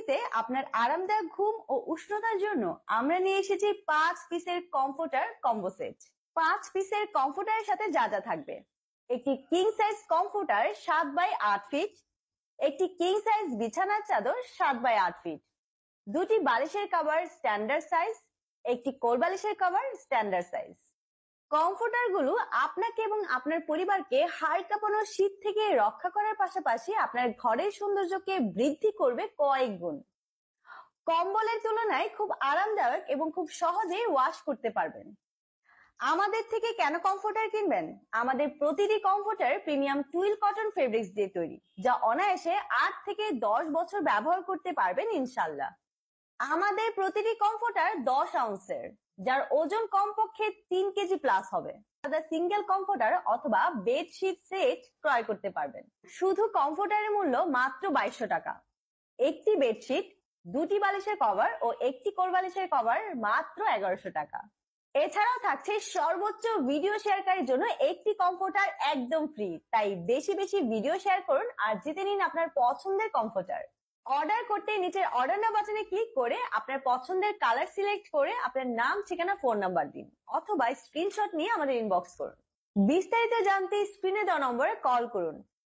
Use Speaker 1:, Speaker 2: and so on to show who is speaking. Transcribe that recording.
Speaker 1: ভিডিওটিতে আপনার আরামদায়ক ঘুম ও উষ্ণতার জন্য আমরা নিয়ে এসেছি 5 পিসের কমফোর্টার কম্বো সেট। 5 পিসের কমফোর্টারের সাথে যা যা থাকবে: একটি king size comforter 7x8 feet, একটি কিং সাইজ বিছানার চাদর 7x8 ফিট, দুটি বালিশের কভার স্ট্যান্ডার্ড সাইজ, একটি কোল বালিশের কভার স্ট্যান্ডার্ড সাইজ। কমফোর্টার গুলো আপনাকে এবং আপনার পরিবারকে হাড় কাঁপানো শীত থেকে রক্ষা করার পাশাপাশি আপনার ঘরের সৌন্দর্যকে বৃদ্ধি করবে কয়েক গুণ। কম্বলের তুলনায় খুব আরামদায়ক এবং খুব সহজেই ওয়াশ করতে পারবেন। আমাদের থেকে কেন কমফোর্টার কিনবেন? আমাদের প্রতিটি comforter premium twill cotton fabrics দিয়ে তৈরি, যা অনায়াসে 8 থেকে 10 বছর ব্যবহার করতে পারবেন ইনশাআল্লাহ। আমাদের প্রতিটি কমফোর্টার 10 আউন্সের, যার ওজন কমপক্ষে 3 কেজি প্লাস হবে। আলাদা সিঙ্গেল কমফোর্টার অথবা বেডশিট সেট ক্রয় করতে পারবেন। শুধু কমফোর্টারের মূল্য মাত্র 2200 টাকা। একটি বেডশিট, দুটি বালিশের কভার ও একটি কোল বালিশের কভার মাত্র 1100 টাকা। এছাড়াও থাকছে সর্বোচ্চ ভিডিও শেয়ারকারীর জন্য একটি কমফোর্টার একদম ফ্রি। তাই বেশি বেশি ভিডিও শেয়ার করুন আর জিতে নিন আপনার পছন্দের কমফোর্টার। অর্ডার করতে নিচের অর্ডার নাও বাটনে ক্লিক করে আপনার পছন্দের কালার সিলেক্ট করে আপনার নাম, ঠিকানা, ফোন নাম্বার দিন অথবা স্ক্রিনশট নিয়ে আমাদের ইনবক্স করুন। বিস্তারিত জানতে স্ক্রিনে দেওয়া নম্বরে কল করুন।